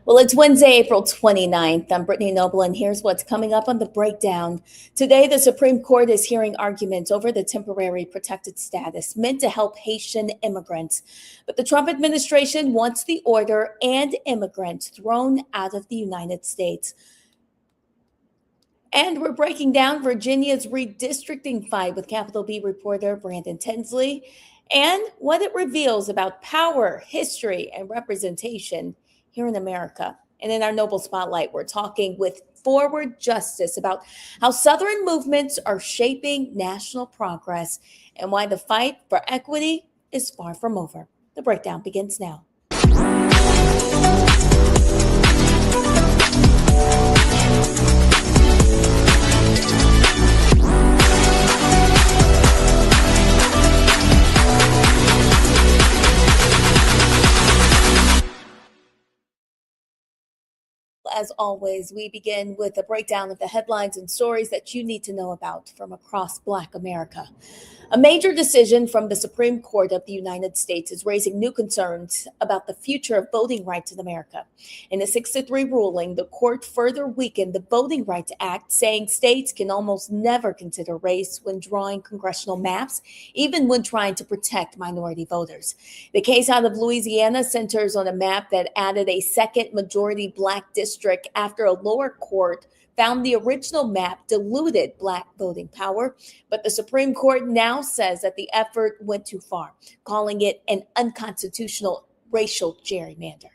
Well, it's Wednesday, April 29th. I'm Brittany Noble, and here's what's coming up on the breakdown. Today, the Supreme Court is hearing arguments over the temporary protected status meant to help Haitian immigrants. But the Trump administration wants the order and immigrants thrown out of the United States. And we're breaking down Virginia's redistricting fight with Capital B reporter Brandon Tinsley and what it reveals about power, history, and representation here in America. And in our Noble Spotlight, we're talking with Forward Justice about how Southern movements are shaping national progress and why the fight for equity is far from over. The breakdown begins now. As always, we begin with a breakdown of the headlines and stories that you need to know about from across Black America. A major decision from the Supreme Court of the United States is raising new concerns about the future of voting rights in America. In a 6-3 ruling, the court further weakened the Voting Rights Act, saying states can almost never consider race when drawing congressional maps, even when trying to protect minority voters. The case out of Louisiana centers on a map that added a second majority Black district after a lower court found the original map diluted Black voting power, but the Supreme Court now says that the effort went too far, calling it an unconstitutional racial gerrymander.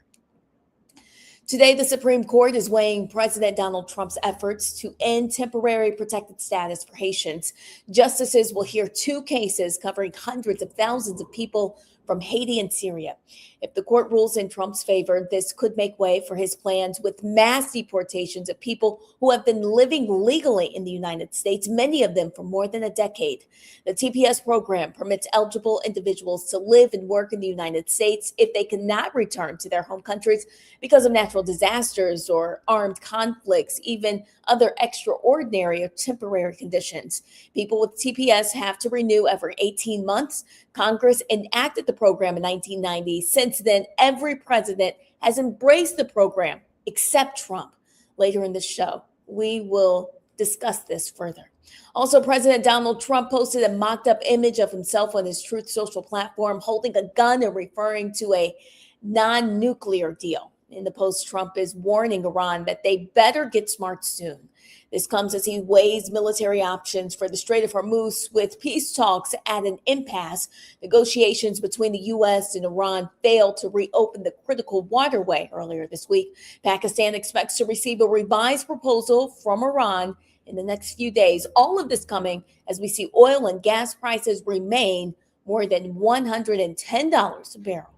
Today, the Supreme Court is weighing President Donald Trump's efforts to end temporary protected status for Haitians. Justices will hear two cases covering hundreds of thousands of people from Haiti and Syria. If the court rules in Trump's favor, this could make way for his plans with mass deportations of people who have been living legally in the United States, many of them for more than a decade. The TPS program permits eligible individuals to live and work in the United States if they cannot return to their home countries because of natural disasters or armed conflicts, even other extraordinary or temporary conditions. People with TPS have to renew every 18 months. Congress enacted the program in 1990. Since then, every president has embraced the program except Trump. Later in the show, we will discuss this further. Also, President Donald Trump posted a mocked-up image of himself on his Truth Social platform holding a gun and referring to a non-nuclear deal. In the post, Trump is warning Iran that they better get smart soon. This comes as he weighs military options for the Strait of Hormuz, with peace talks at an impasse. Negotiations between the U.S. and Iran failed to reopen the critical waterway earlier this week. Pakistan expects to receive a revised proposal from Iran in the next few days. All of this coming as we see oil and gas prices remain more than $110 a barrel.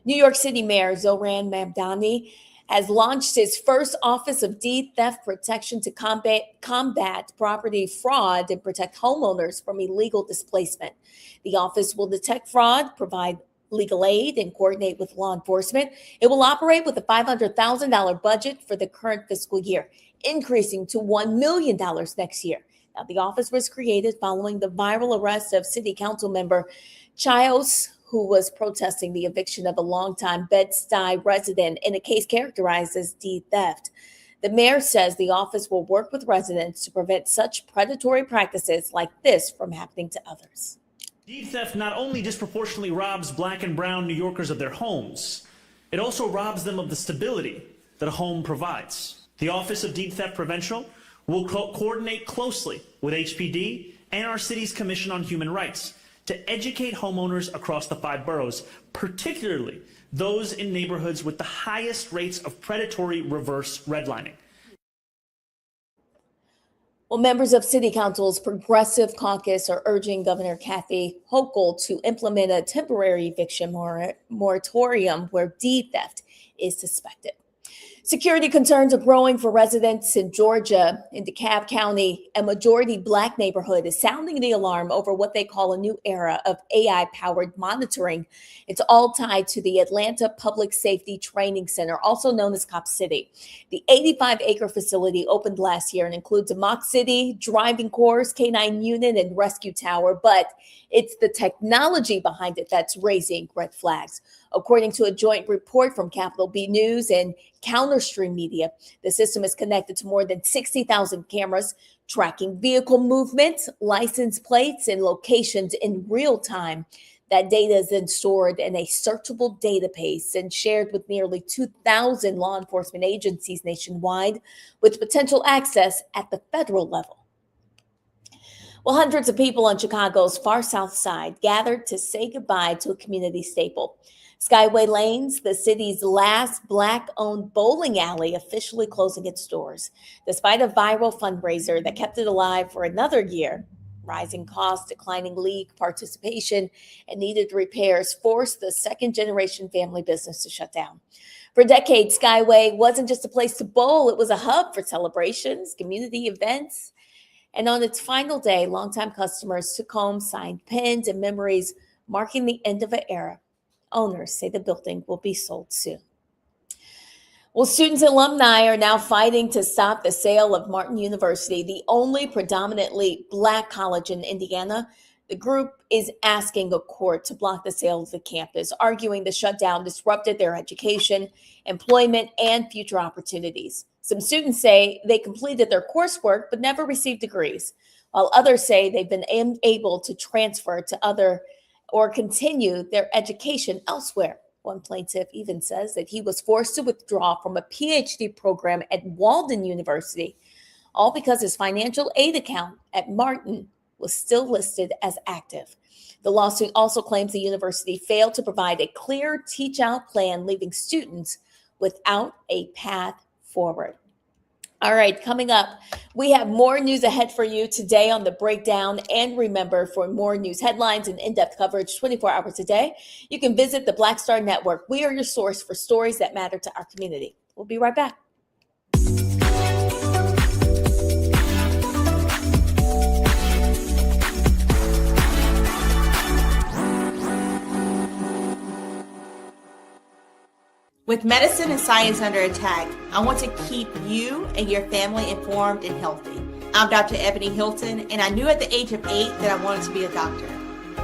New York City Mayor Zohran Mamdani has launched his first Office of Deed Theft Protection to combat property fraud and protect homeowners from illegal displacement. The office will detect fraud, provide legal aid, and coordinate with law enforcement. It will operate with a $500,000 budget for the current fiscal year, increasing to $1 million next year. Now, the office was created following the viral arrest of City Council member Chios, who was protesting the eviction of a longtime Bed-Stuy resident in a case characterized as deed theft. The mayor says the office will work with residents to prevent such predatory practices like this from happening to others. Deed theft not only disproportionately robs Black and brown New Yorkers of their homes, it also robs them of the stability that a home provides. The Office of Deed Theft Prevention will coordinate closely with HPD and our city's Commission on Human Rights to educate homeowners across the 5 boroughs, particularly those in neighborhoods with the highest rates of predatory reverse redlining. Well, members of City Council's Progressive Caucus are urging Governor Kathy Hochul to implement a temporary eviction moratorium where deed theft is suspected. Security concerns are growing for residents in Georgia. In DeKalb County, a majority Black neighborhood is sounding the alarm over what they call a new era of AI-powered monitoring. It's all tied to the Atlanta Public Safety Training Center, also known as Cop City. The 85-acre facility opened last year and includes a mock city, driving course, K-9 unit, and rescue tower, but it's the technology behind it that's raising red flags. According to a joint report from Capital B News and Counterstream Media, the system is connected to more than 60,000 cameras, tracking vehicle movements, license plates, and locations in real time. That data is then stored in a searchable database and shared with nearly 2,000 law enforcement agencies nationwide, with potential access at the federal level. Well, hundreds of people on Chicago's far south side gathered to say goodbye to a community staple. Skyway Lanes, the city's last Black-owned bowling alley, officially closing its doors. Despite a viral fundraiser that kept it alive for another year, rising costs, declining league participation, and needed repairs forced the second-generation family business to shut down. For decades, Skyway wasn't just a place to bowl, it was a hub for celebrations, community events. And on its final day, longtime customers took home signed pins and memories marking the end of an era. Owners say the building will be sold soon. Well, students and alumni are now fighting to stop the sale of Martin University, the only predominantly Black college in Indiana. The group is asking a court to block the sale of the campus, arguing the shutdown disrupted their education, employment, and future opportunities. Some students say they completed their coursework but never received degrees, while others say they've been able to transfer to other or continue their education elsewhere. One plaintiff even says that he was forced to withdraw from a PhD program at Walden University, all because his financial aid account at Martin was still listed as active. The lawsuit also claims the university failed to provide a clear teach-out plan, leaving students without a path forward. All right, coming up, we have more news ahead for you today on The Breakdown. And remember, for more news headlines and in-depth coverage 24 hours a day, you can visit the Black Star Network. We are your source for stories that matter to our community. We'll be right back. With medicine and science under attack, I want to keep you and your family informed and healthy. I'm Dr. Ebony Hilton, and I knew at the age of 8 that I wanted to be a doctor.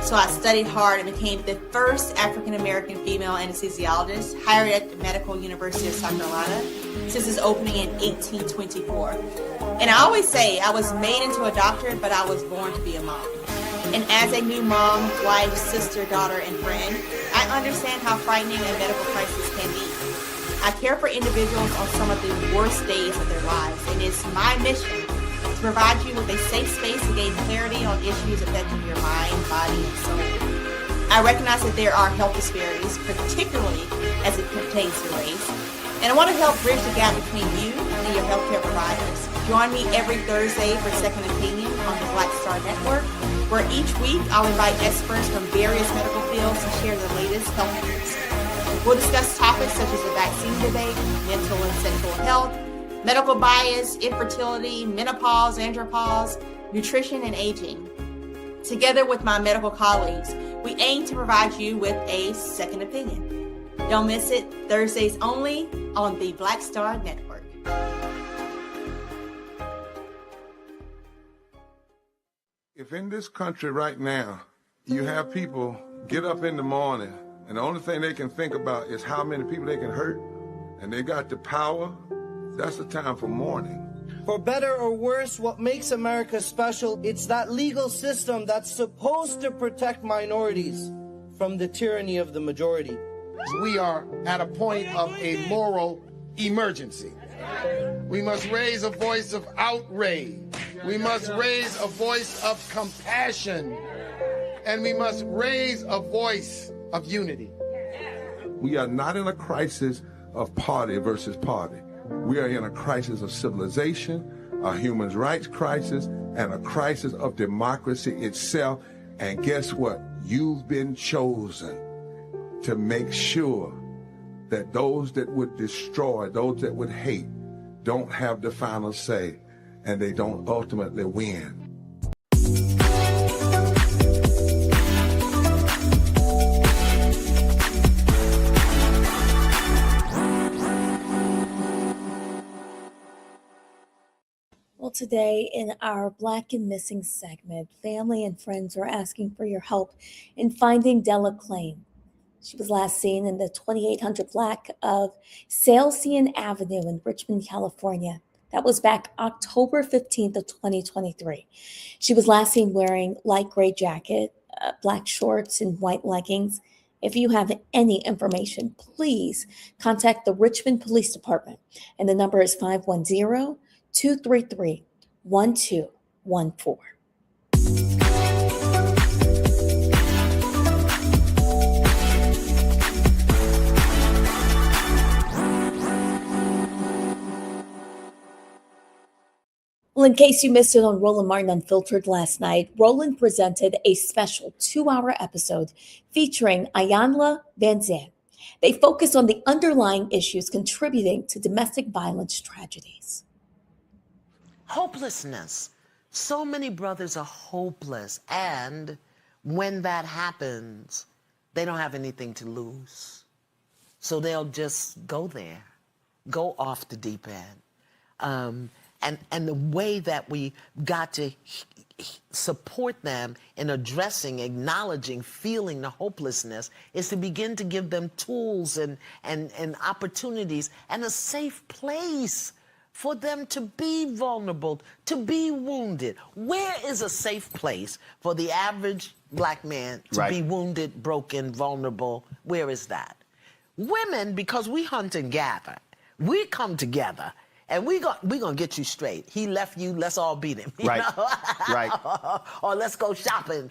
So I studied hard and became the first African-American female anesthesiologist hired at the Medical University of South Carolina since its opening in 1824. And I always say I was made into a doctor, but I was born to be a mom. And as a new mom, wife, sister, daughter, and friend, I understand how frightening a medical crisis can be. I care for individuals on some of the worst days of their lives, and it's my mission to provide you with a safe space to gain clarity on issues affecting your mind, body, and soul. I recognize that there are health disparities, particularly as it pertains to race, and I want to help bridge the gap between you and your healthcare providers. Join me every Thursday for Second Opinion on the Black Star Network, where each week I'll invite experts from various medical fields to share the latest health news. We'll discuss topics such as the vaccine debate, mental and sexual health, medical bias, infertility, menopause, andropause, nutrition, and aging. Together with my medical colleagues, we aim to provide you with a second opinion. Don't miss it, Thursdays only on the Black Star Network. If in this country right now, you have people get up in the morning and the only thing they can think about is how many people they can hurt, and they got the power, that's the time for mourning. For better or worse, what makes America special, it's that legal system that's supposed to protect minorities from the tyranny of the majority. We are at a point of a moral emergency. We must raise a voice of outrage. We must raise a voice of compassion. And we must raise a voice of unity. We are not in a crisis of party versus party. We are in a crisis of civilization, a human rights crisis, and a crisis of democracy itself. And guess what? You've been chosen to make sure that those that would destroy, those that would hate, don't have the final say, and they don't ultimately win. Well, today in our Black and Missing segment, family and friends are asking for your help in finding Della Klein. She was last seen in the 2800 block of Salesian Avenue in Richmond, California. That was back October 15th of 2023. She was last seen wearing light gray jacket, black shorts, and white leggings. If you have any information, please contact the Richmond Police Department, and the number is 510-233-1214. Well, in case you missed it on Roland Martin Unfiltered last night, Roland presented a special 2-hour episode featuring Ayanla Van Zandt. They focus on the underlying issues contributing to domestic violence tragedies. Hopelessness. So many brothers are hopeless, and when that happens, they don't have anything to lose. So they'll just go there, go off the deep end. And the way that we got to support them in addressing, acknowledging, feeling the hopelessness is to begin to give them tools and opportunities and a safe place for them to be vulnerable, to be wounded. Where is a safe place for the average black man to be wounded, broken, vulnerable? Where is that? Women, because we hunt and gather, we come together. And we gonna get you straight. He left you, let's all beat him. You know? Right. Or let's go shopping.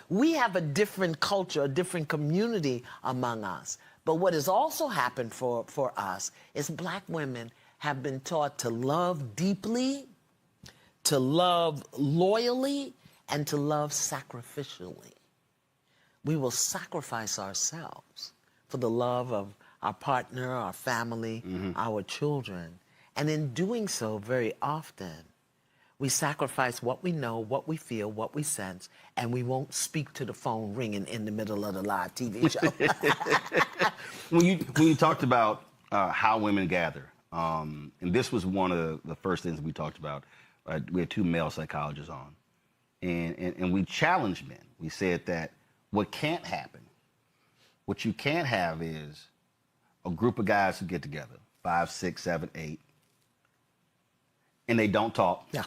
We have a different culture, a different community among us. But what has also happened for us is black women have been taught to love deeply, to love loyally, and to love sacrificially. We will sacrifice ourselves for the love of our partner, our family, our children. And in doing so, very often, we sacrifice what we know, what we feel, what we sense, and we won't speak to the phone ringing in the middle of the live TV show. When you talked about how women gather, and this was one of the first things we talked about. We had 2 male psychologists on, and we challenged men. We said that what can't happen, what you can't have is a group of guys who get together, 5, 6, 7, 8, and they don't talk. Yeah.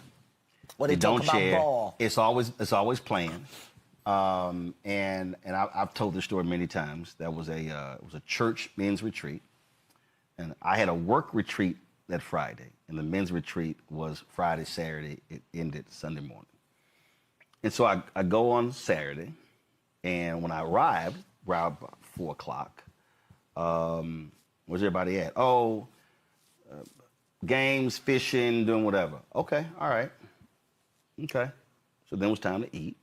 Or they talk don't about share. ball. It's always playing. And I've told this story many times. That was it was a church men's retreat, and I had a work retreat that Friday, and the men's retreat was Friday, Saturday. It ended Sunday morning. And so I go on Saturday, and when I arrived around 4 o'clock, where's everybody at? Games, fishing, doing whatever. Okay, all right. Okay. So then it was time to eat.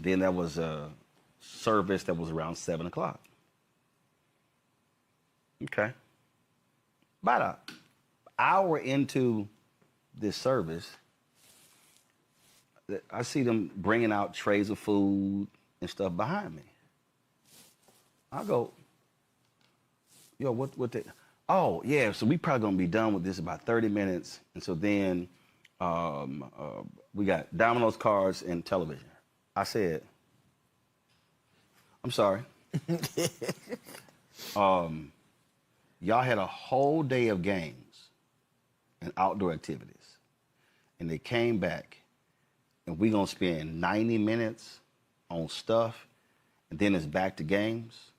Then there was a service that was around 7 o'clock. Okay. About an hour into this service, I see them bringing out trays of food and stuff behind me. I go, yo, what the... Oh, yeah, so we probably going to be done with this in about 30 minutes. And so then we got Domino's cards and television. I said, I'm sorry. Y'all had a whole day of games and outdoor activities. And they came back, and we're going to spend 90 minutes on stuff, and then it's back to games.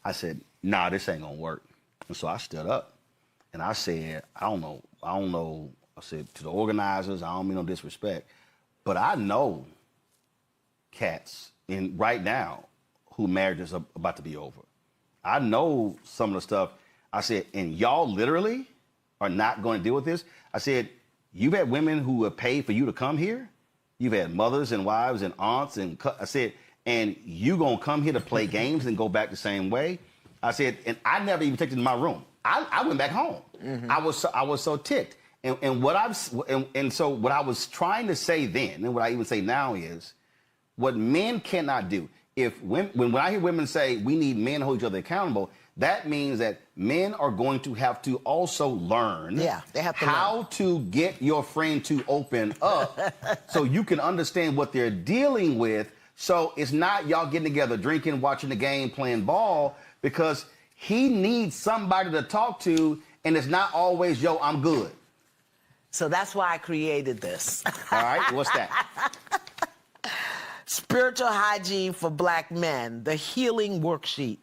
I said, nah, this ain't going to work. And so I stood up, and I said, I don't know. I said to the organizers, I don't mean no disrespect, but I know cats right now who marriages are about to be over. I know some of the stuff. I said, and y'all literally are not going to deal with this. I said, you've had women who have paid for you to come here. You've had mothers and wives and aunts, and I said, and you gonna come here to play games and go back the same way? I said, and I never even took it to my room. I went back home. I was so ticked. And so what I was trying to say then, and what I even say now is, what men cannot do. When I hear women say we need men to hold each other accountable, that means that men are going to have to also learn they have to how to get your friend to open up so you can understand what they're dealing with. So it's not y'all getting together, drinking, watching the game, playing ball, because he needs somebody to talk to, and it's not always, yo, I'm good. So that's why I created this. All right, what's that? Spiritual Hygiene for Black Men, the healing worksheet,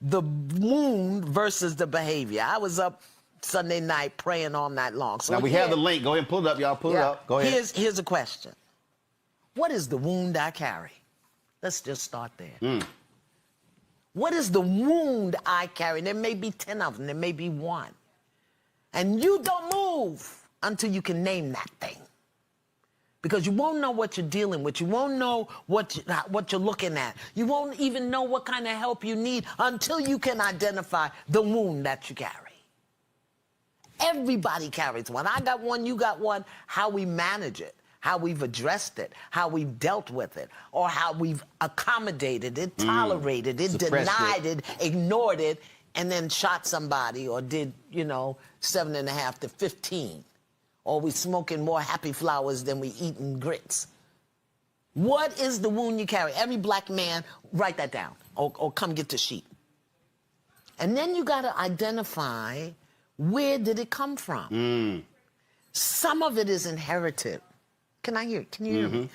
the wound versus the behavior. I was up Sunday night praying all night long. So now we have the link. Go ahead and pull it up, y'all. Pull it up. Go ahead. Here's a question. What is the wound I carry? Let's just start there. What is the wound I carry? There may be 10 of them. There may be one. And you don't move until you can name that thing. Because you won't know what you're dealing with. You won't know what you're looking at. You won't even know what kind of help you need until you can identify the wound that you carry. Everybody carries one. I got one, you got one. How we manage it, how we've addressed it, how we've dealt with it, or how we've accommodated it, tolerated it, denied it, ignored it, and then shot somebody or did, 7.5 to 15. Or we smoking more happy flowers than we eating grits. What is the wound you carry? Every black man, write that down, or come get the sheet. And then you got to identify, where did it come from? Some of it is inherited. Can you hear me?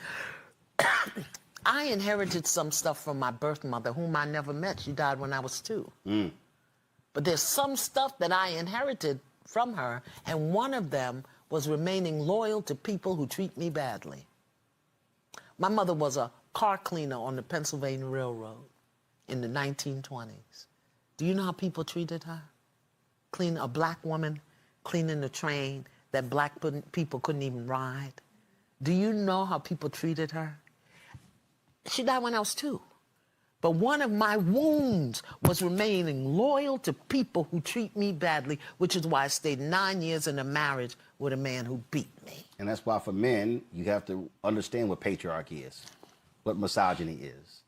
I inherited some stuff from my birth mother, whom I never met. She died when I was 2. But there's some stuff that I inherited from her, and one of them was remaining loyal to people who treat me badly. My mother was a car cleaner on the Pennsylvania Railroad in the 1920s. Do you know how people treated her? A black woman cleaning the train that black people couldn't even ride. Do you know how people treated her? She died when I was 2. But one of my wounds was remaining loyal to people who treat me badly, which is why I stayed 9 years in a marriage with a man who beat me. And that's why for men, you have to understand what patriarchy is, what misogyny is,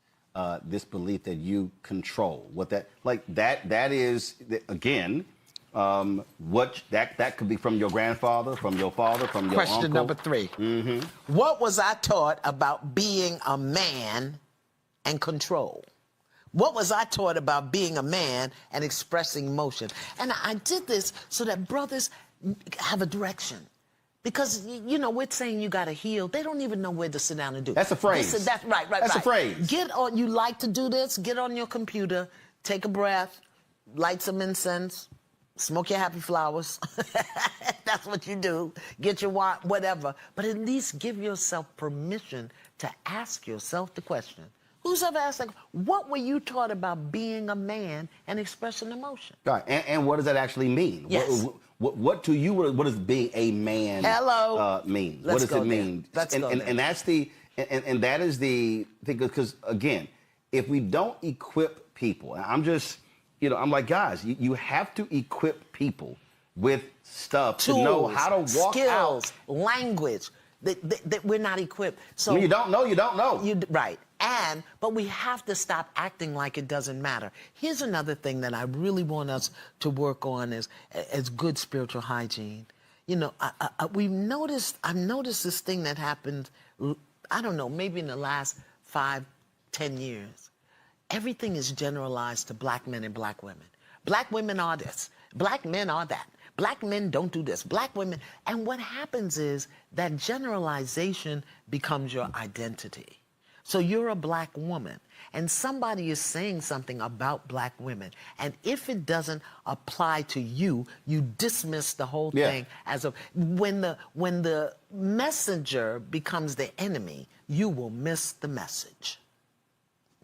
this belief that you control, that is, again, that could be from your grandfather, from your father, from your uncle. Question number 3. What was I taught about being a man and control? What was I taught about being a man and expressing emotion? And I did this so that brothers have a direction. Because, we're saying you got to heal. They don't even know where to sit down and do. That's a phrase. That's right. That's a phrase. You like to do this, get on your computer, take a breath, light some incense, smoke your happy flowers. That's what you do. Get your whatever. But at least give yourself permission to ask yourself the question. Who's ever asked, what were you taught about being a man and expressing emotion? Right, and what does that actually mean? Yes. What to you, what does being a man mean? What does it mean? And that's and that is the thing, because again, if we don't equip people, I'm just, I'm like, guys, you have to equip people with stuff, tools, to know how to walk skills, out. Language, that we're not equipped. So when you don't know, you don't know. Right. But we have to stop acting like it doesn't matter. Here's another thing that I really want us to work on as good spiritual hygiene. I've noticed this thing that happened, I don't know, maybe in the last 5-10 years. Everything is generalized to black men and black women. Black women are this. Black men are that. Black men don't do this. Black women. And what happens is that generalization becomes your identity. So you're a black woman, and somebody is saying something about black women, and if it doesn't apply to you, you dismiss the whole thing as when the messenger becomes the enemy, you will miss the message.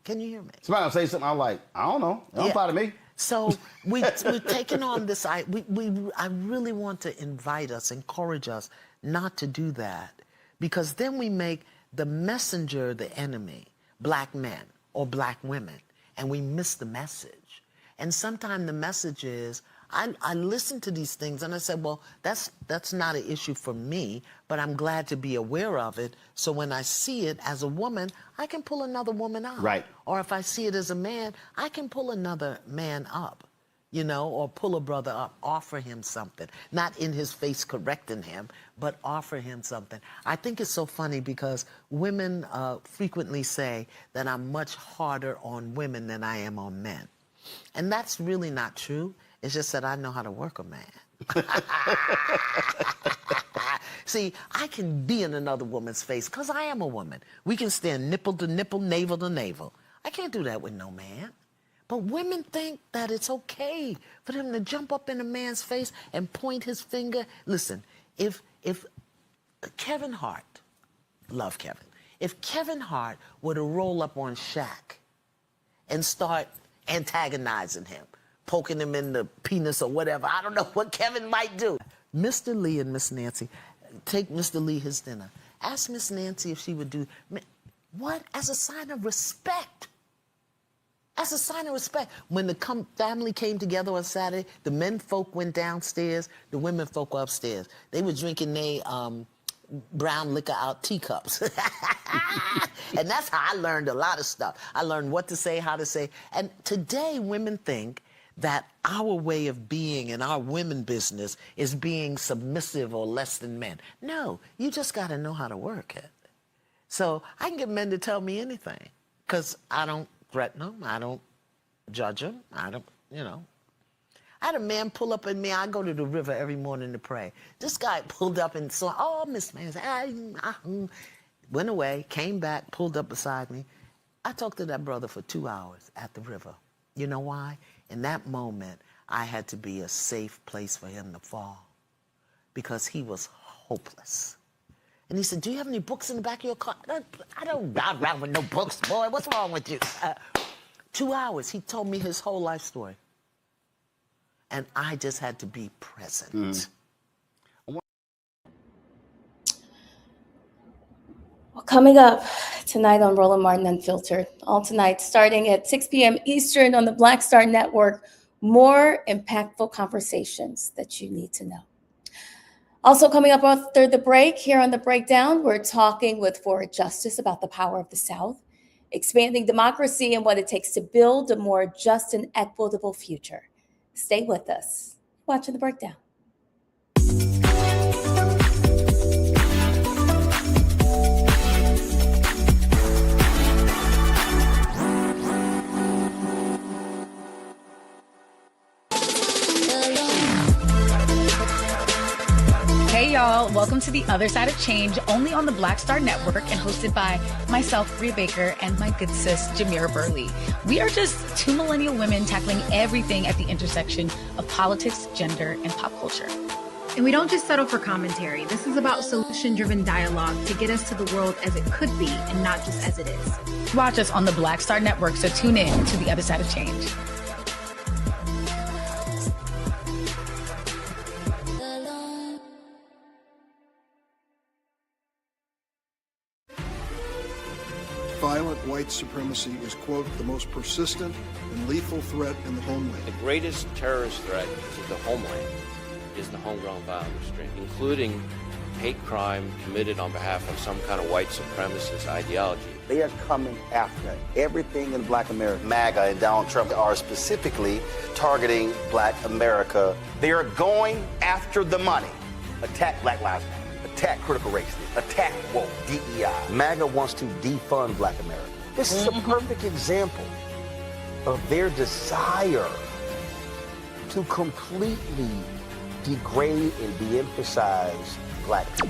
Can you hear me? Somebody will say something, I'm like, I don't know. It don't apply to me. So we're taking on this. I really want to encourage us not to do that, because then we make the messenger the enemy, black men or black women, and we miss the message. And sometimes the message is, I listen to these things and I said, well, that's not an issue for me, but I'm glad to be aware of it. So when I see it as a woman, I can pull another woman up. Right. Or if I see it as a man, I can pull another man up, you know, or pull a brother up, offer him something. Not in his face correcting him, but offer him something. I think it's so funny because women frequently say that I'm much harder on women than I am on men. And that's really not true. It's just that I know how to work a man. See, I can be in another woman's face because I am a woman. We can stand nipple to nipple, navel to navel. I can't do that with no man. But women think that it's okay for them to jump up in a man's face and point his finger. Listen, if Kevin Hart, love Kevin, if Kevin Hart were to roll up on Shaq and start antagonizing him, poking him in the penis or whatever, I don't know what Kevin might do. Mr. Lee and Miss Nancy, take Mr. Lee his dinner. Ask Miss Nancy if she would do, what? As a sign of respect. As a sign of respect. When the family came together on Saturday, the men folk went downstairs, the women folk were upstairs. They were drinking their brown liquor out teacups. And that's how I learned a lot of stuff. I learned what to say, how to say. And today women think that our way of being in our women business is being submissive or less than men. No, you just got to know how to work it. So I can get men to tell me anything because I don't threaten them. I don't judge them. I don't, you know. I had a man pull up in me. I go to the river every morning to pray. This guy pulled up and saw, oh, Miss Man, went away, came back, pulled up beside me. I talked to that brother for 2 hours at the river. You know why? In that moment, I had to be a safe place for him to fall because he was hopeless. And he said, do you have any books in the back of your car? I don't ride around with no books, boy. What's wrong with you? 2 hours, he told me his whole life story. And I just had to be present. Well, coming up tonight on Roland Martin Unfiltered, all tonight, starting at 6 p.m. Eastern on the Black Star Network, more impactful conversations that you need to know. Also coming up after the break, here on The Breakdown, we're talking with Forward Justice about the power of the South, expanding democracy and what it takes to build a more just and equitable future. Stay with us. Watching The Breakdown. Hey y'all, welcome to The Other Side of Change, only on the Black Star Network and hosted by myself, Bria Baker, and my good sis, Jamira Burley. We are just two millennial women tackling everything at the intersection of politics, gender, and pop culture. And we don't just settle for commentary. This is about solution-driven dialogue to get us to the world as it could be and not just as it is. Watch us on the Black Star Network, so tune in to The Other Side of Change. Violent white supremacy is, quote, the most persistent and lethal threat in the homeland. The greatest terrorist threat to the homeland is the homegrown violence stream, including hate crime committed on behalf of some kind of white supremacist ideology. They are coming after everything in Black America. MAGA and Donald Trump are specifically targeting Black America. They are going after the money. Attack Black Lives Matter. Attack critical race theory, attack woke, DEI. MAGA wants to defund Black America. This is a perfect example of their desire to completely degrade and de-emphasize Black people.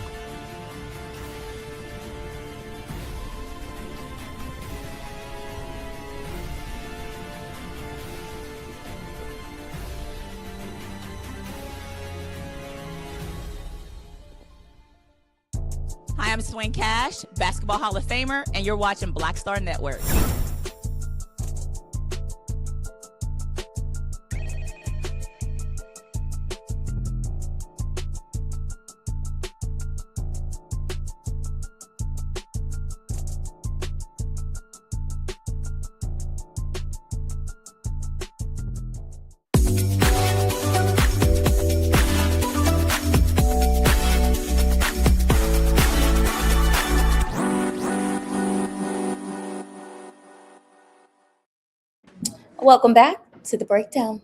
Hi, I'm Swing Cash, Basketball Hall of Famer, and you're watching Black Star Network. Welcome back to The Breakdown.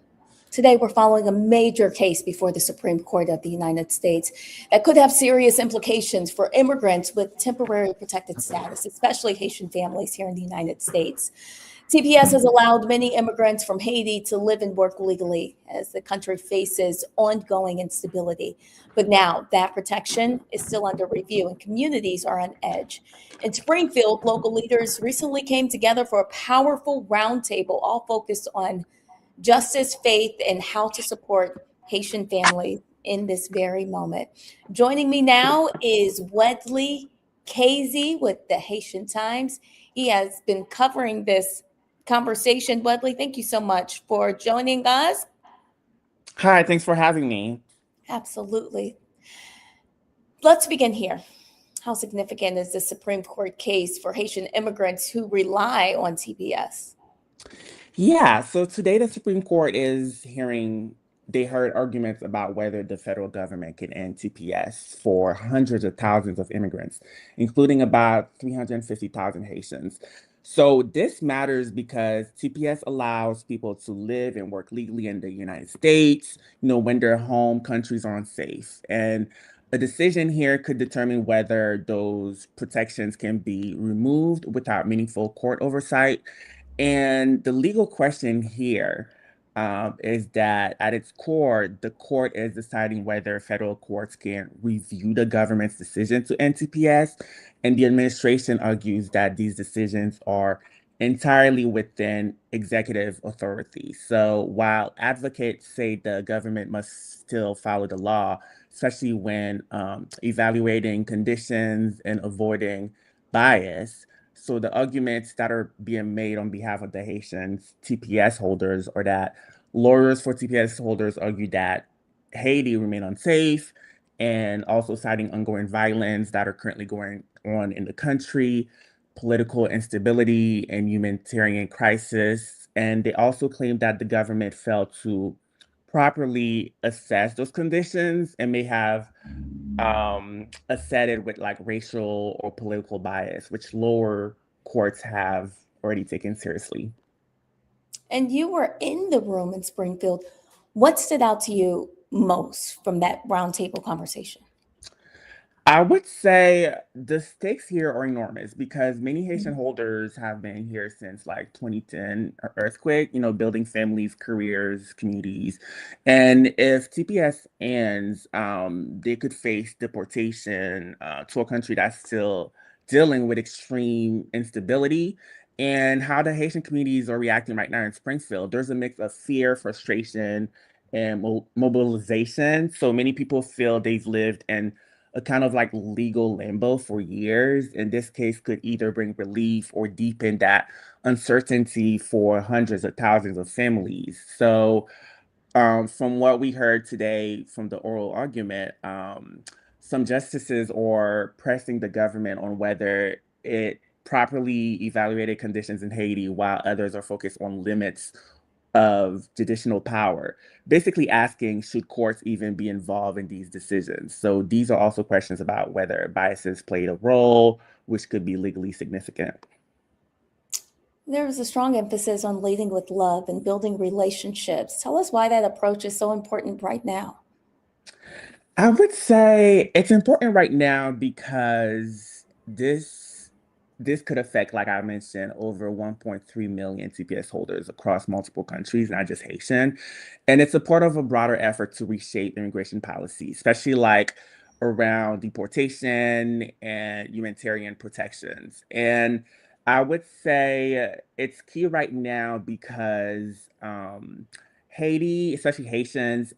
Today, we're following a major case before the Supreme Court of the United States that could have serious implications for immigrants with temporary protected status, especially Haitian families here in the United States. TPS has allowed many immigrants from Haiti to live and work legally as the country faces ongoing instability. But now that protection is still under review and communities are on edge. In Springfield, local leaders recently came together for a powerful roundtable, all focused on justice, faith, and how to support Haitian families in this very moment. Joining me now is Wedley Casey with the Haitian Times. He has been covering this conversation. Wedley, thank you so much for joining us. Hi, thanks for having me. Absolutely. Let's begin here. How significant is the Supreme Court case for Haitian immigrants who rely on TPS? Yeah, so today the Supreme Court is they heard arguments about whether the federal government can end TPS for hundreds of thousands of immigrants, including about 350,000 Haitians. So this matters because TPS allows people to live and work legally in the United States, when their home countries are unsafe. And a decision here could determine whether those protections can be removed without meaningful court oversight. And the legal question here is that at its core, the court is deciding whether federal courts can review the government's decision to end TPS. And the administration argues that these decisions are entirely within executive authority. So while advocates say the government must still follow the law, especially when evaluating conditions and avoiding bias, so the arguments that are being made on behalf of the Haitian TPS holders are that lawyers for TPS holders argue that Haiti remain unsafe, and also citing ongoing violence that are currently going on in the country, political instability, and humanitarian crisis. And they also claim that the government failed to properly assess those conditions and may have assessed with like racial or political bias, which lower courts have already taken seriously. And you were in the room in Springfield. What stood out to you most from that roundtable conversation? I would say the stakes here are enormous because many Haitian holders have been here since like 2010 earthquake, building families, careers, communities. And if TPS ends, they could face deportation to a country that's still dealing with extreme instability. And how the Haitian communities are reacting right now in Springfield, there's a mix of fear, frustration, and mobilization. So many people feel they've lived in a kind of like legal limbo for years. And this case could either bring relief or deepen that uncertainty for hundreds of thousands of families. So from what we heard today from the oral argument, some justices are pressing the government on whether it properly evaluated conditions in Haiti, while others are focused on limits of judicial power, basically asking, should courts even be involved in these decisions? So these are also questions about whether biases played a role, which could be legally significant. There was a strong emphasis on leading with love and building relationships. Tell us why that approach is so important right now. I would say it's important right now because this could affect, like I mentioned, over 1.3 million TPS holders across multiple countries, not just Haitian. And it's a part of a broader effort to reshape immigration policy, especially like around deportation and humanitarian protections. And I would say it's key right now because Haiti, especially Haitians,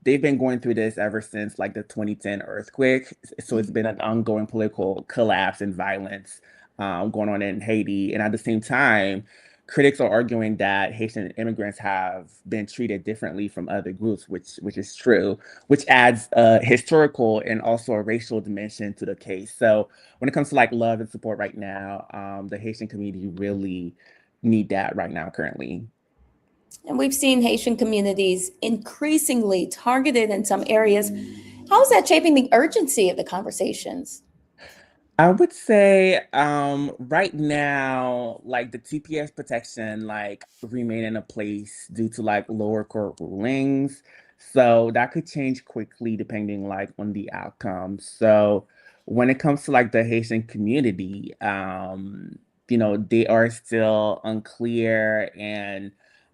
they've been going through this ever since like the 2010 earthquake. So it's been an ongoing political collapse and violence going on in Haiti. And at the same time, critics are arguing that Haitian immigrants have been treated differently from other groups, which is true, which adds a historical and also a racial dimension to the case. So when it comes to like love and support right now, the Haitian community really need that right now currently. And we've seen Haitian communities increasingly targeted in some areas. How is that shaping the urgency of the conversations? I would say right now, like the TPS protection, like remain in a place due to like lower court rulings. So that could change quickly depending like on the outcome. So when it comes to like the Haitian community, they are still unclear and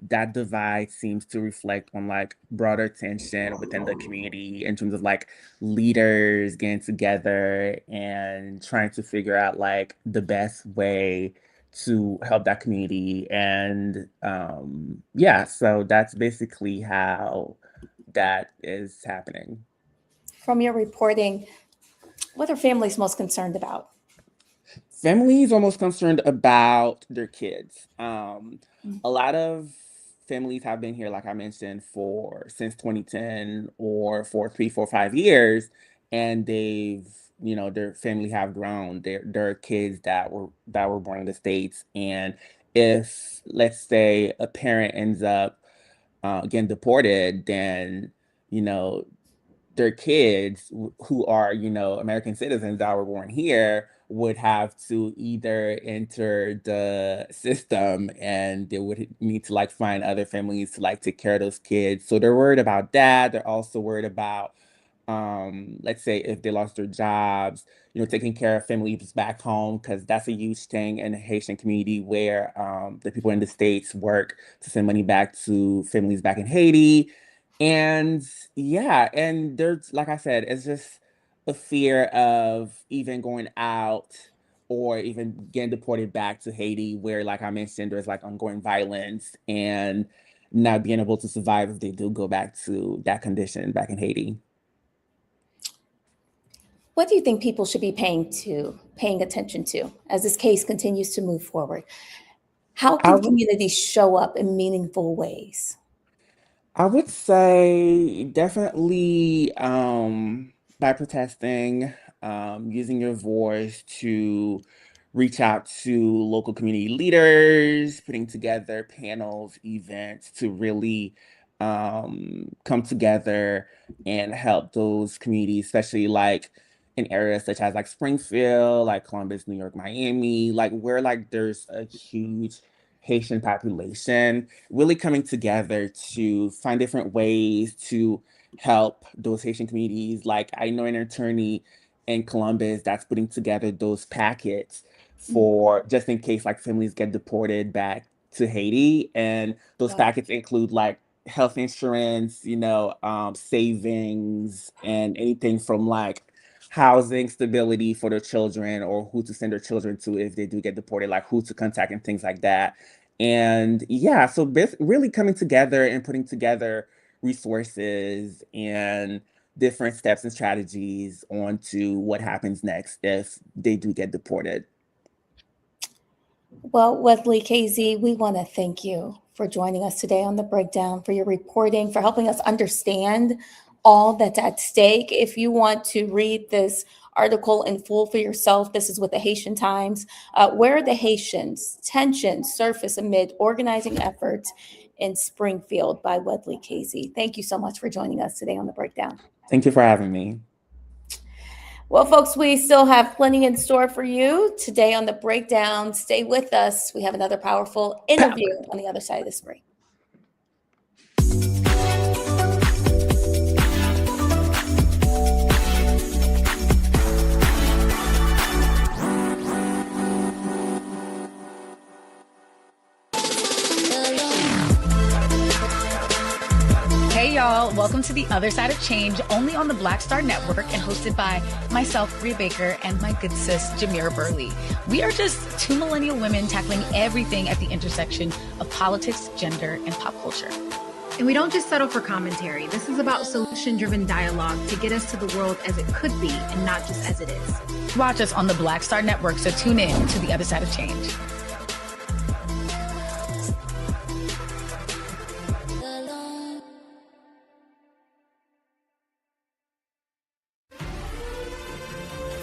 that divide seems to reflect on like broader tension within the community in terms of like leaders getting together and trying to figure out like the best way to help that community. And yeah, so that's basically how that is happening. From your reporting, what are families most concerned about? Families are most concerned about their kids. A lot of families have been here, like I mentioned, for since 2010 or for 3, 4, 5 years, and their family have grown. There are kids that were born in the States, and if let's say a parent ends up getting deported, then you know their kids who are, American citizens that were born here would have to either enter the system and they would need to like find other families to like take care of those kids. So they're worried about that. They're also worried about let's say if they lost their jobs, taking care of families back home, because that's a huge thing in the Haitian community where the people in the States work to send money back to families back in Haiti. And yeah, and there's, like I said, it's just a fear of even going out or even getting deported back to Haiti, where, like I mentioned, there's like ongoing violence and not being able to survive if they do go back to that condition back in Haiti. What do you think people should be paying attention to as this case continues to move forward? How I can would communities show up in meaningful ways? I would say definitely by protesting, using your voice to reach out to local community leaders, putting together panels, events to really come together and help those communities, especially like in areas such as like Springfield, like Columbus, New York, Miami, like where like there's a huge Haitian population really coming together to find different ways to help those Haitian communities. Like I know an attorney in Columbus that's putting together those packets for just in case like families get deported back to Haiti. And those Wow. packets include like health insurance, savings, and anything from like housing stability for their children or who to send their children to if they do get deported, like who to contact and things like that. And yeah, so really coming together and putting together resources and different steps and strategies onto what happens next if they do get deported. Well, Wesley KZ, we want to thank you for joining us today on the breakdown, for your reporting, for helping us understand all that's at stake. If you want to read this article in full for yourself, this is with the Haitian Times. Where are the Haitians? Tensions surface amid organizing efforts in Springfield by Wesley KZ. Thank you so much for joining us today on the breakdown. Thank you for having me. Well, folks, we still have plenty in store for you today on the breakdown. Stay with us. We have another powerful interview on the other side of this break. Hey y'all, welcome to The Other Side of Change, only on the Black Star Network and hosted by myself, Bria Baker, and my good sis, Jamira Burley. We are just two millennial women tackling everything at the intersection of politics, gender, and pop culture. And we don't just settle for commentary. This is about solution-driven dialogue to get us to the world as it could be and not just as it is. Watch us on the Black Star Network, so tune in to The Other Side of Change.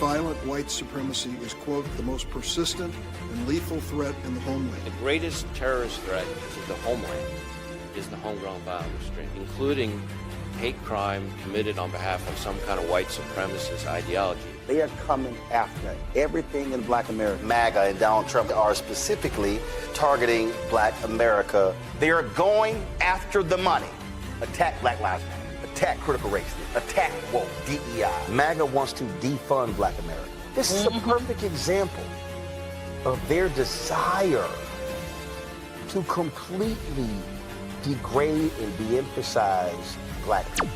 Violent white supremacy is, quote, the most persistent and lethal threat in the homeland. The greatest terrorist threat to the homeland is the homegrown violence stream, including hate crime committed on behalf of some kind of white supremacist ideology. They are coming after everything in Black America. MAGA and Donald Trump are specifically targeting Black America. They are going after the money. Attack Black Lives Matter. Attack critical race theory. Attack woke, DEI. MAGA wants to defund Black America. This is a perfect example of their desire to completely degrade and de-emphasize Black people.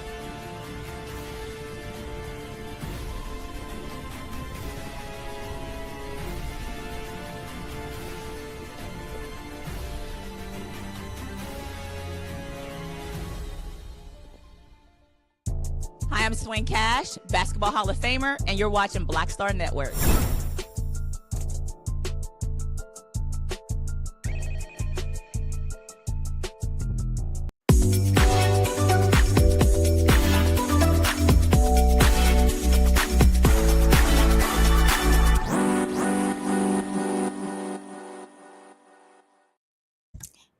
Hi, I'm Swing Cash, Basketball Hall of Famer, and you're watching Black Star Network.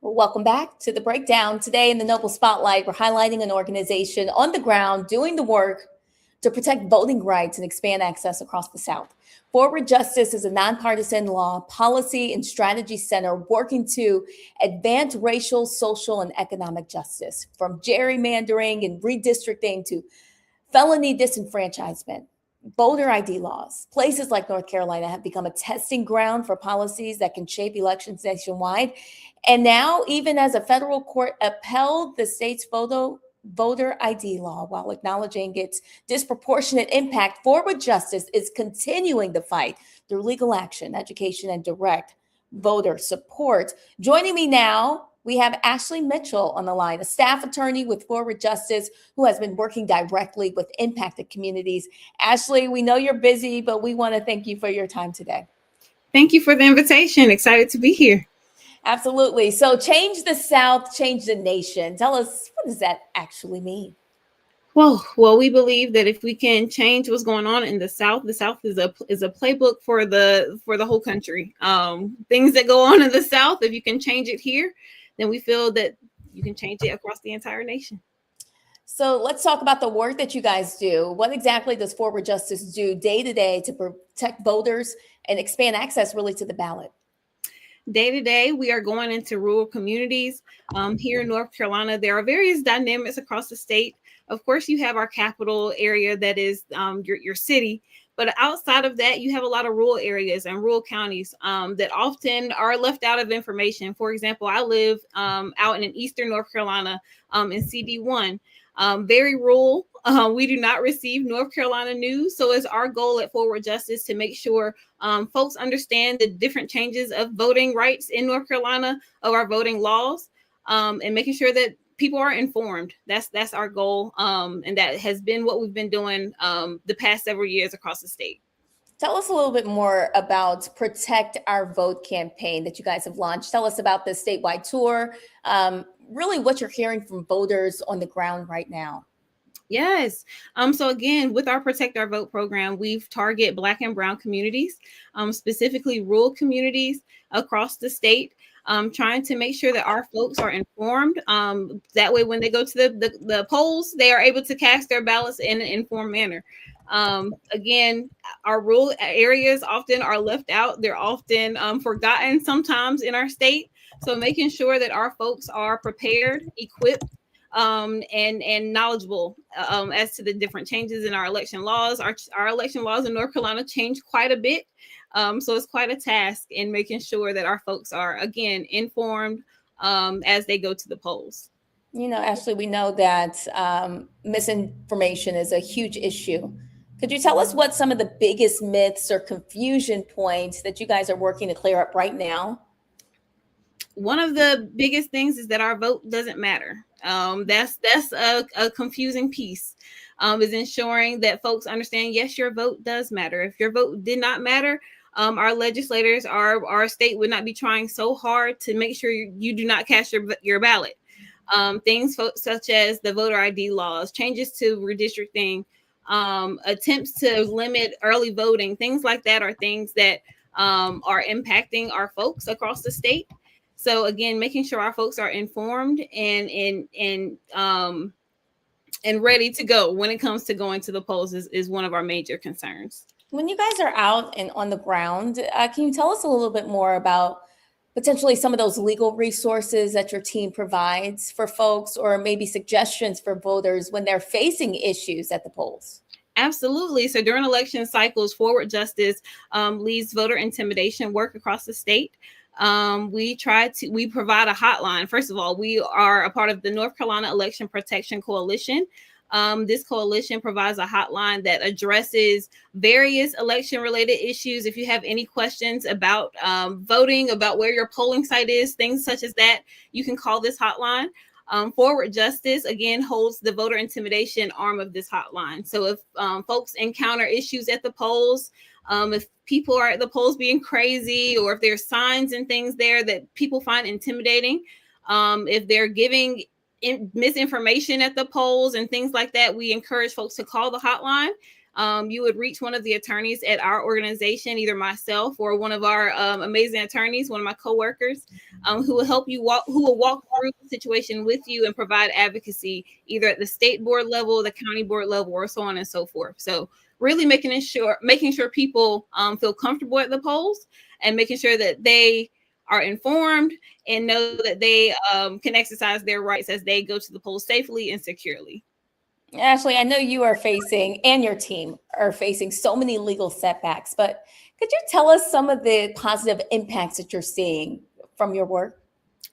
Welcome back to The Breakdown. Today in the Noble Spotlight, we're highlighting an organization on the ground doing the work to protect voting rights and expand access across the South. Forward Justice is a nonpartisan law, policy, and strategy center working to advance racial, social, and economic justice, from gerrymandering and redistricting to felony disenfranchisement. Voter ID laws. Places like North Carolina have become a testing ground for policies that can shape elections nationwide. And now, even as a federal court upheld the state's voter ID law while acknowledging its disproportionate impact, Forward Justice is continuing the fight through legal action, education, and direct voter support. Joining me now, we have Ashley Mitchell on the line, a staff attorney with Forward Justice who has been working directly with impacted communities. Ashley, we know you're busy, but we want to thank you for your time today. Thank you for the invitation. Excited to be here. Absolutely. So change the South, change the nation. Tell us, what does that actually mean? Well, we believe that if we can change what's going on in the South is a playbook for the whole country. Things that go on in the South, if you can change it here, then we feel that you can change it across the entire nation. So let's talk about the work that you guys do. What exactly does Forward Justice do day to day to protect voters and expand access really to the ballot? Day to day, we are going into rural communities. Here in North Carolina, there are various dynamics across the state. Of course, you have our capital area that is your city. But outside of that, you have a lot of rural areas and rural counties that often are left out of information. For example, I live out in eastern North Carolina in CD1. Very rural. We do not receive North Carolina news. So it's our goal at Forward Justice to make sure folks understand the different changes of voting rights in North Carolina, of our voting laws, and making sure that people are informed. That's our goal. And that has been what we've been doing the past several years across the state. Tell us a little bit more about Protect Our Vote campaign that you guys have launched. Tell us about this statewide tour. Really what you're hearing from voters on the ground right now. Yes. So again, with our Protect Our Vote program, we've targeted Black and Brown communities, specifically rural communities across the state, trying to make sure that our folks are informed. That way, when they go to the polls, they are able to cast their ballots in an informed manner. Again, our rural areas often are left out. They're often forgotten sometimes in our state. So making sure that our folks are prepared, equipped, and knowledgeable as to the different changes in our election laws. Our election laws in North Carolina changed quite a bit. So it's quite a task in making sure that our folks are, again, informed as they go to the polls. You know, Ashley, we know that misinformation is a huge issue. Could you tell us what some of the biggest myths or confusion points that you guys are working to clear up right now? One of the biggest things is that our vote doesn't matter. That's a confusing piece, is ensuring that folks understand, yes, your vote does matter. If your vote did not matter, our legislators, our state would not be trying so hard to make sure you do not cast your ballot. Things such as the voter ID laws, changes to redistricting, attempts to limit early voting, things like that are things that are impacting our folks across the state. So again, making sure our folks are informed and ready to go when it comes to going to the polls is one of our major concerns. When you guys are out and on the ground, can you tell us a little bit more about potentially some of those legal resources that your team provides for folks, or maybe suggestions for voters when they're facing issues at the polls? Absolutely. So during election cycles, Forward Justice leads voter intimidation work across the state. We provide a hotline. First of all, we are a part of the North Carolina Election Protection Coalition. This coalition provides a hotline that addresses various election related issues. If you have any questions about voting, about where your polling site is, things such as that, you can call this hotline. Forward Justice, again, holds the voter intimidation arm of this hotline. So if folks encounter issues at the polls, if people are at the polls being crazy, or if there's signs and things there that people find intimidating, if they're giving misinformation at the polls and things like that, we encourage folks to call the hotline. You would reach one of the attorneys at our organization, either myself or one of our amazing attorneys, one of my coworkers, who will help you who will walk through the situation with you and provide advocacy either at the state board level, the county board level, or so on and so forth. So really making sure people feel comfortable at the polls, and making sure that they are informed and know that they can exercise their rights as they go to the polls safely and securely. Ashley, I know you are facing, and your team are facing, so many legal setbacks, but could you tell us some of the positive impacts that you're seeing from your work?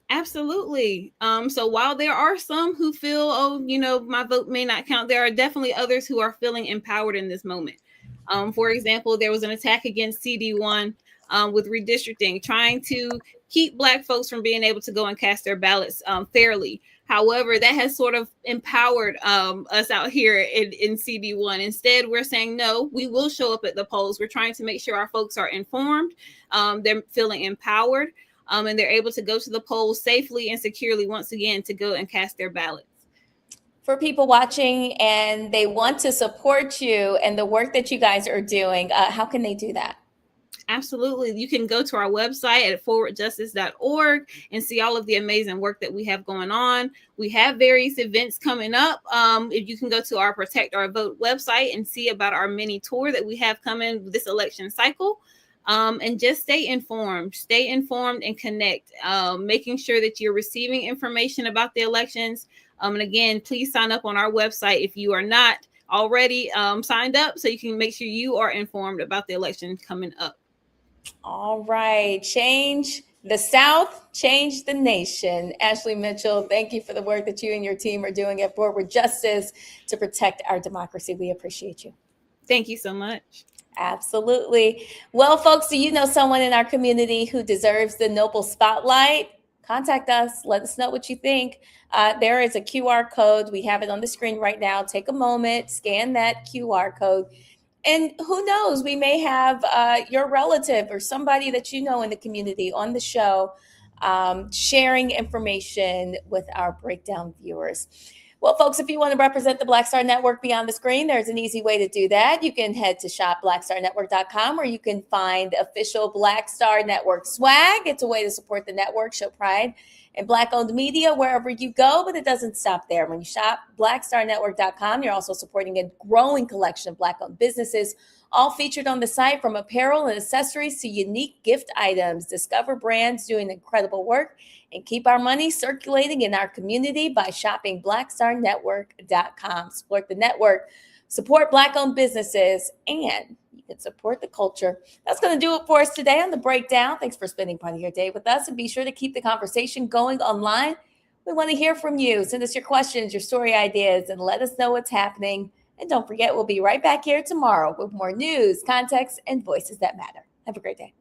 Absolutely. So while there are some who feel, oh, my vote may not count, there are definitely others who are feeling empowered in this moment. For example, there was an attack against CD1 with redistricting, trying to keep Black folks from being able to go and cast their ballots fairly. However, that has sort of empowered us out here in CD1. Instead, we're saying, no, we will show up at the polls. We're trying to make sure our folks are informed, they're feeling empowered, and they're able to go to the polls safely and securely once again to go and cast their ballots. For people watching and they want to support you and the work that you guys are doing, how can they do that? Absolutely. You can go to our website at forwardjustice.org and see all of the amazing work that we have going on. We have various events coming up. If you can go to our Protect Our Vote website and see about our mini tour that we have coming this election cycle. And just stay informed and connect, making sure that you're receiving information about the elections. And again, please sign up on our website if you are not already signed up, so you can make sure you are informed about the election coming up. All right. Change the South, change the nation. Ashley Mitchell, thank you for the work that you and your team are doing at Forward Justice to protect our democracy. We appreciate you. Thank you so much. Absolutely. Well, folks, do you know someone in our community who deserves the Noble Spotlight? Contact us. Let us know what you think. There is a QR code. We have it on the screen right now. Take a moment, scan that QR code. And who knows, we may have your relative or somebody that you know in the community on the show sharing information with our breakdown viewers. Well, folks, if you want to represent the Black Star Network beyond the screen, there's an easy way to do that. You can head to shopblackstarnetwork.com, where you can find official Black Star Network swag. It's a way to support the network, show pride in Black-owned media wherever you go, but it doesn't stop there. When you shop blackstarnetwork.com, you're also supporting a growing collection of Black-owned businesses, all featured on the site, from apparel and accessories to unique gift items. Discover brands doing incredible work and keep our money circulating in our community by shopping blackstarnetwork.com. Support the network, support Black-owned businesses, and you can support the culture. That's going to do it for us today on The Breakdown. Thanks for spending part of your day with us, and be sure to keep the conversation going online. We want to hear from you. Send us your questions, your story ideas, and let us know what's happening. And don't forget, we'll be right back here tomorrow with more news, context, and voices that matter. Have a great day.